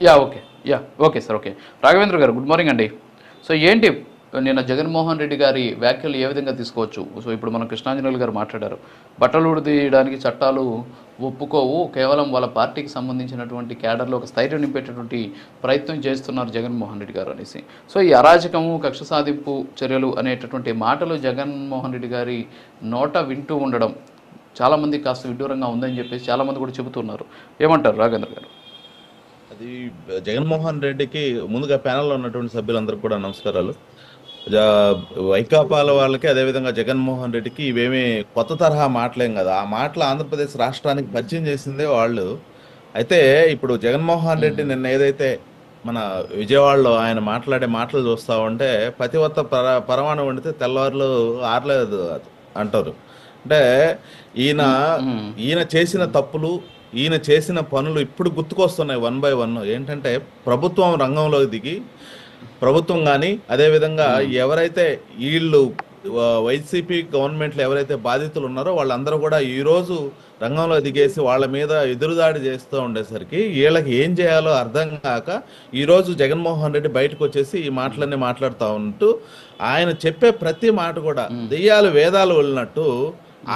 Yeah okay. Yeah okay sir. Okay. Raghavendra గారు good morning అండి. So ఏంటి నిన్న జగన్మోహన్ రెడ్డి గారి వ్యాఖ్యలు ఏ విధంగా తీసుకోవచ్చు? సో ఇప్పుడు మనం కృష్ణాంజనేయులు గారు మాట్లాడారు. బట్టలు ఉడదీయడానికి చట్టాలు ఒప్పుకోవు. కేవలం వాళ్ళ పార్టీకి సంబంధించినటువంటి క్యాడర్‌లో ఒక స్థైర్యం నింపేటటువంటి ప్రయత్నం చేస్తున్నారు జగన్మోహన్ రెడ్డి గారు అనేసి. సో ఈ అరాచకము, కక్ష సాధింపు చర్యలు అనేటటువంటి మాటలు జగన్మోహన్ రెడ్డి గారి నోట వింటూ ఉండడం చాలామందికి కాస్త విడ్డూరంగా ఉందని చెప్పేసి చాలామంది కూడా చెబుతున్నారు. ఏమంటారు రాఘవేంద్ర గారు? అది జగన్మోహన్ రెడ్డికి ముందుగా ప్యానెల్లో ఉన్నటువంటి సభ్యులందరికీ కూడా నమస్కారాలు. వైకాపాల వాళ్ళకి అదేవిధంగా జగన్మోహన్ రెడ్డికి ఇవేమీ కొత్త తరహా మాటలేం కదా. ఆ మాటలు ఆంధ్రప్రదేశ్ రాష్ట్రానికి పరిచయం చేసిందే వాళ్ళు. అయితే ఇప్పుడు జగన్మోహన్ రెడ్డి నిన్న ఏదైతే మన విజయవాడలో ఆయన మాట్లాడే మాటలు చూస్తా ఉంటే పతివత్త పరమాణం వండితే తెల్లవారులు ఆరలేదు అంటారు. అంటే ఈయన ఈయన చేసిన తప్పులు, ఈయన చేసిన పనులు ఇప్పుడు గుర్తుకొస్తున్నాయి వన్ బై వన్. ఏంటంటే ప్రభుత్వం రంగంలోకి దిగి, ప్రభుత్వం కానీ అదేవిధంగా ఎవరైతే వీళ్ళు వైసీపీ గవర్నమెంట్లో ఎవరైతే బాధితులు ఉన్నారో వాళ్ళందరూ కూడా ఈరోజు రంగంలో దిగేసి వాళ్ళ మీద ఎదురుదాడి చేస్తూ ఉండేసరికి వీళ్ళకి ఏం చేయాలో అర్థం కాక ఈరోజు జగన్మోహన్ రెడ్డి బయటకు వచ్చేసి ఈ మాటలన్నీ మాట్లాడుతూ ఉంటూ ఆయన చెప్పే ప్రతి మాట కూడా దెయ్యాలు వేదాలు వెళ్ళినట్టు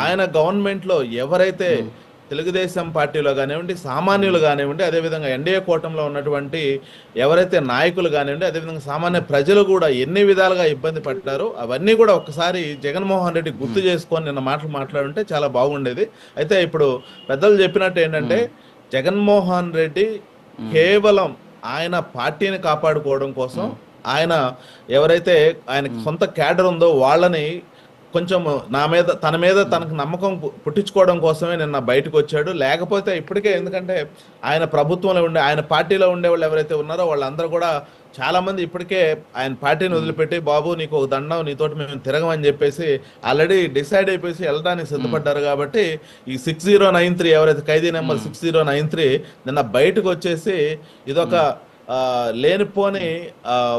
ఆయన గవర్నమెంట్లో ఎవరైతే తెలుగుదేశం పార్టీలో కానివ్వండి, సామాన్యులు కానివ్వండి, అదేవిధంగా ఎన్డీఏ కూటమిలో ఉన్నటువంటి ఎవరైతే నాయకులు కానివ్వండి, అదేవిధంగా సామాన్య ప్రజలు కూడా ఎన్ని విధాలుగా ఇబ్బంది పడ్డారో అవన్నీ కూడా ఒక్కసారి జగన్మోహన్ రెడ్డి గుర్తు చేసుకొని నిన్న మాటలు మాట్లాడుంటే చాలా బాగుండేది. అయితే ఇప్పుడు పెద్దలు చెప్పినట్టు ఏంటంటే జగన్మోహన్ రెడ్డి కేవలం ఆయన పార్టీని కాపాడుకోవడం కోసం, ఆయన ఎవరైతే ఆయనకి సొంత క్యాడర్ ఉందో వాళ్ళని కొంచెం తన మీద తనకు నమ్మకం పుట్టించుకోవడం కోసమే నిన్న బయటకు వచ్చాడు. లేకపోతే ఇప్పటికే, ఎందుకంటే ఆయన ప్రభుత్వంలో ఉండే, ఆయన పార్టీలో ఉండే వాళ్ళు ఎవరైతే ఉన్నారో వాళ్ళందరూ కూడా చాలా మంది ఇప్పటికే ఆయన పార్టీని వదిలిపెట్టి బాబు నీకు ఒక దండం, నీతోటి మేము తిరగమని చెప్పేసి ఆల్రెడీ డిసైడ్ అయిపోయి వెళ్ళడానికి సిద్ధపడ్డారు. కాబట్టి ఈ 6093 ఎవరైతే ఖైదీ నెంబర్ 6093 నిన్న బయటకు వచ్చేసి ఇదొక లేనిపోని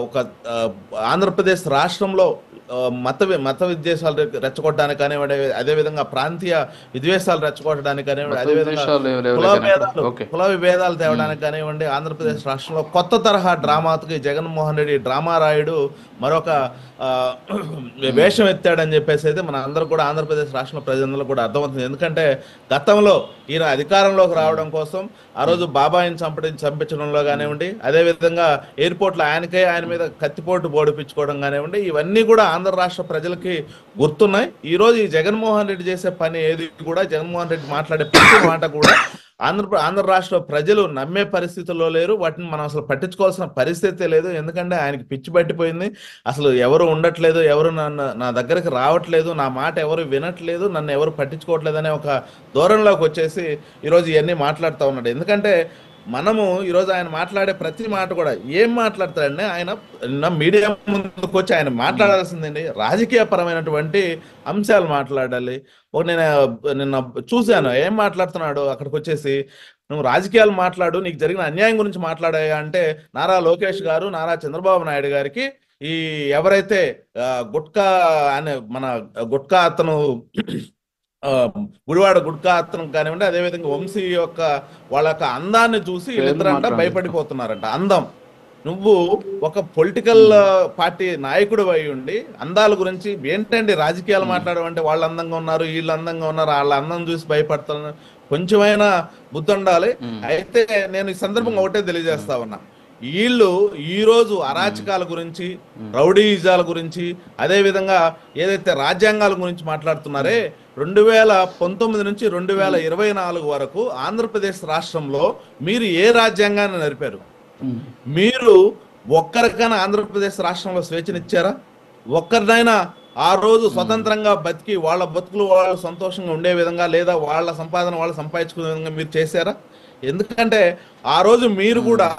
ఒక ఆంధ్రప్రదేశ్ రాష్ట్రంలో మత విద్వేషాలు రెచ్చగొట్టడానికి కానివ్వండి, అదేవిధంగా ప్రాంతీయ విద్వేషాలు రెచ్చగొట్టడానికి కానివ్వండి, అదేవిధంగా కుల విభేదాలు తేవడానికి కానివ్వండి, ఆంధ్రప్రదేశ్ రాష్ట్రంలో కొత్త తరహా డ్రామాకి జగన్మోహన్ రెడ్డి డ్రామా రాయుడు మరొక వేషం ఎత్తాడని చెప్పేసి అయితే మన అందరూ కూడా ఆంధ్రప్రదేశ్ రాష్ట్ర ప్రజలందరూ కూడా అర్థమవుతుంది. ఎందుకంటే గతంలో ఈయన అధికారంలోకి రావడం కోసం ఆ రోజు బాబాయిని చంపించడంలో కానివ్వండి, అదేవిధంగా ఎయిర్పోర్ట్లో ఆయన మీద కత్తిపోటు బోడిపించుకోవడం కానివ్వండి, ఇవన్నీ కూడా ఆంధ్ర రాష్ట్ర ప్రజలకి గుర్తున్నాయి. ఈ రోజు ఈ జగన్మోహన్ రెడ్డి చేసే పని ఏది కూడా, జగన్మోహన్ రెడ్డి మాట్లాడే ప్రతి మాట కూడా ఆంధ్ర రాష్ట్ర ప్రజలు నమ్మే పరిస్థితుల్లో లేరు. వాటిని మనం అసలు పట్టించుకోవాల్సిన పరిస్థితి లేదు. ఎందుకంటే ఆయనకి పిచ్చి పట్టిపోయింది. అసలు ఎవరు ఉండట్లేదు, ఎవరు నా దగ్గరికి రావట్లేదు, నా మాట ఎవరు వినట్లేదు, నన్ను ఎవరు పట్టించుకోవట్లేదు అనే ఒక ధోరణిలోకి వచ్చేసి ఈరోజు ఇవన్నీ మాట్లాడుతూ ఉన్నాడు. ఎందుకంటే మనము ఈరోజు ఆయన మాట్లాడే ప్రతి మాట కూడా ఏం మాట్లాడతాడంటే, ఆయన మీడియా ముందుకు వచ్చి ఆయన మాట్లాడాల్సిందండి రాజకీయ పరమైనటువంటి అంశాలు మాట్లాడాలి. నేను నిన్న చూశాను ఏం మాట్లాడుతున్నాడు. అక్కడికి వచ్చేసి నువ్వు రాజకీయాలు మాట్లాడు, నీకు జరిగిన అన్యాయం గురించి మాట్లాడాయా అంటే నారా లోకేష్ గారు, నారా చంద్రబాబు నాయుడు గారికి ఈ ఎవరైతే గుట్కా అనే మన గుట్కా అతను గుడివాడ గుట్కా అతను కానివ్వండి, అదేవిధంగా వంశీ వాళ్ళ యొక్క అందాన్ని చూసి వీళ్ళిద్దరంట భయపడిపోతున్నారంట. అందం, నువ్వు ఒక పొలిటికల్ పార్టీ నాయకుడు అయి ఉండి అందాల గురించి ఏంటండి రాజకీయాలు మాట్లాడమంటే వాళ్ళు అందంగా ఉన్నారు, వీళ్ళు అందంగా ఉన్నారు, వాళ్ళ అందం చూసి భయపడుతున్నారు, కొంచెమైనా బుద్ధి ఉండాలి. అయితే నేను ఈ సందర్భంగా ఒకటే తెలియజేస్తా ఉన్నా, వీళ్ళు ఈరోజు అరాచకాల గురించి, రౌడీజాల గురించి, అదేవిధంగా ఏదైతే రాజ్యాంగాల గురించి మాట్లాడుతున్నారే 2019 నుంచి 2024 వరకు ఆంధ్రప్రదేశ్ రాష్ట్రంలో మీరు ఏ రాజ్యాంగాన్ని నడిపారు? మీరు ఒక్కరికైనా ఆంధ్రప్రదేశ్ రాష్ట్రంలో స్వేచ్ఛనిచ్చారా? ఒక్కరినైనా ఆ రోజు స్వతంత్రంగా బతికి వాళ్ళ బతుకులు వాళ్ళు సంతోషంగా ఉండే విధంగా, లేదా వాళ్ళ సంపాదన వాళ్ళు సంపాదించుకునే విధంగా మీరు చేశారా? ఎందుకంటే ఆ రోజు మీరు కూడా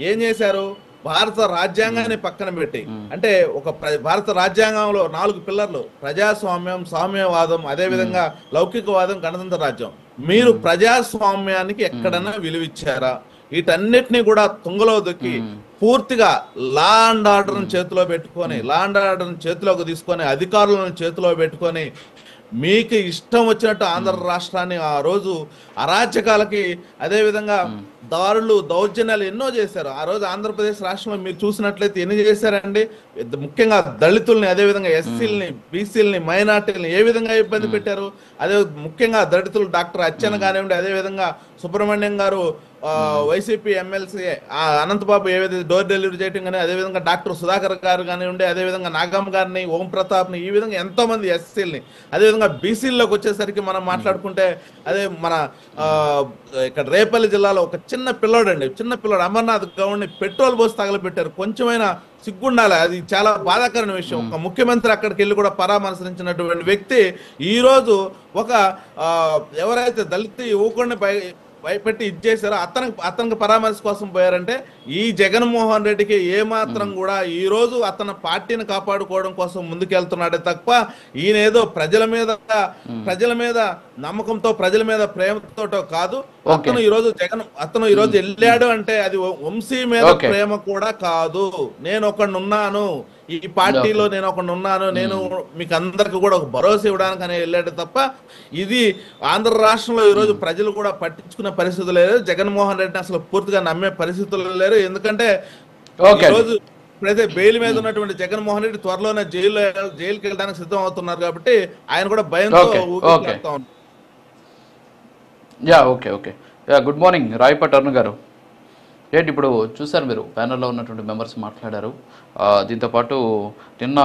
ఏం చేశారు? భారత రాజ్యాంగాన్ని పక్కన పెట్టి, అంటే ఒక భారత రాజ్యాంగంలో 4 పిల్లర్లు ప్రజాస్వామ్యం, సామ్యవాదం, అదేవిధంగా లౌకికవాదం, గణతంత్ర రాజ్యం. మీరు ప్రజాస్వామ్యానికి ఎక్కడన్నా విలువిచ్చారా? వీటన్నిటినీ కూడా తుంగలో దొక్కి పూర్తిగా లా అండ్ ఆర్డర్ని చేతిలో పెట్టుకొని, లా అండ్ ఆర్డర్ని చేతిలోకి తీసుకొని, అధికారులను చేతిలో పెట్టుకొని మీకు ఇష్టం వచ్చినట్టు ఆంధ్ర రాష్ట్రాన్ని ఆ రోజు అరాచకాలకి, అదేవిధంగా దారులు దౌర్జన్యాలు ఎన్నో చేశారు. ఆ రోజు ఆంధ్రప్రదేశ్ రాష్ట్రంలో మీరు చూసినట్లయితే ఎన్ని చేశారండి? ముఖ్యంగా దళితుల్ని, అదేవిధంగా ఎస్సీలని, బీసీలని, మైనార్టీలని ఏ విధంగా ఇబ్బంది పెట్టారు? అదే ముఖ్యంగా దళితులు డాక్టర్ అచ్చెన్న కానివ్వండి, అదేవిధంగా సుబ్రహ్మణ్యం గారు వైసీపీ ఎమ్మెల్సీ అనంతబాబు ఏవైతే డోర్ డెలివరీ చేయటం కానీ, అదేవిధంగా డాక్టర్ సుధాకర్ గారు కానివ్వండి, అదేవిధంగా నాగమ్మ గారిని, ఓం ప్రతాప్ని, ఈ విధంగా ఎంతో మంది ఎస్సీలని, అదేవిధంగా బీసీల్లోకి వచ్చేసరికి మనం మాట్లాడుకుంటే అదే మన ఇక్కడ రేపల్లి జిల్లాలో ఒక చిన్న పిల్లోడు అమర్నాథ్ గౌడ్ని పెట్రోల్ పోసి తగలబెట్టారు. కొంచెమైనా సిగ్గుండాలి. అది చాలా బాధాకరమైన విషయం. ఒక ముఖ్యమంత్రి అక్కడికి వెళ్ళి కూడా పరామర్శించినటువంటి వ్యక్తి ఈ రోజు ఒక ఎవరైతే దళిత యువకుడిని భయపెట్టి ఇచ్చేసారో అతనికి పరామర్శ కోసం పోయారంటే, ఈ జగన్మోహన్ రెడ్డికి ఏమాత్రం కూడా ఈ రోజు అతని పార్టీని కాపాడుకోవడం కోసం ముందుకెళ్తున్నాడే తప్ప ఈయనేదో ప్రజల మీద నమ్మకంతో, ప్రజల మీద ప్రేమతోటో కాదు. అతను ఈ రోజు వెళ్ళాడు అంటే అది వంశీ మీద ప్రేమ కూడా కాదు. నేను ఒకడున్నాను, ఈ పార్టీలో నేను ఒకడున్నాను, నేను మీకు అందరికి కూడా ఒక భరోసా ఇవ్వడానికి అని వెళ్ళాడు తప్ప ఇది ఆంధ్ర రాష్ట్రంలో ఈ రోజు ప్రజలు కూడా పట్టించుకునే పరిస్థితులు లేదు. జగన్మోహన్ రెడ్డిని అసలు పూర్తిగా నమ్మే పరిస్థితులు లేరు. ఎందుకంటే ఈ రోజు ఇప్పుడైతే బెయిల్ మీద ఉన్నటువంటి జగన్మోహన్ రెడ్డి త్వరలోనే జైలుకి వెళ్ళడానికి సిద్ధం అవుతున్నారు కాబట్టి ఆయన కూడా భయంతో ఊగిపోతా ఉన్నారు. Okay. Good morning Rayapati Arun గారు. ఏంటి ఇప్పుడు చూసారు మీరు ప్యానెల్లో ఉన్నటువంటి మెంబర్స్ మాట్లాడారు. దీంతోపాటు నిన్న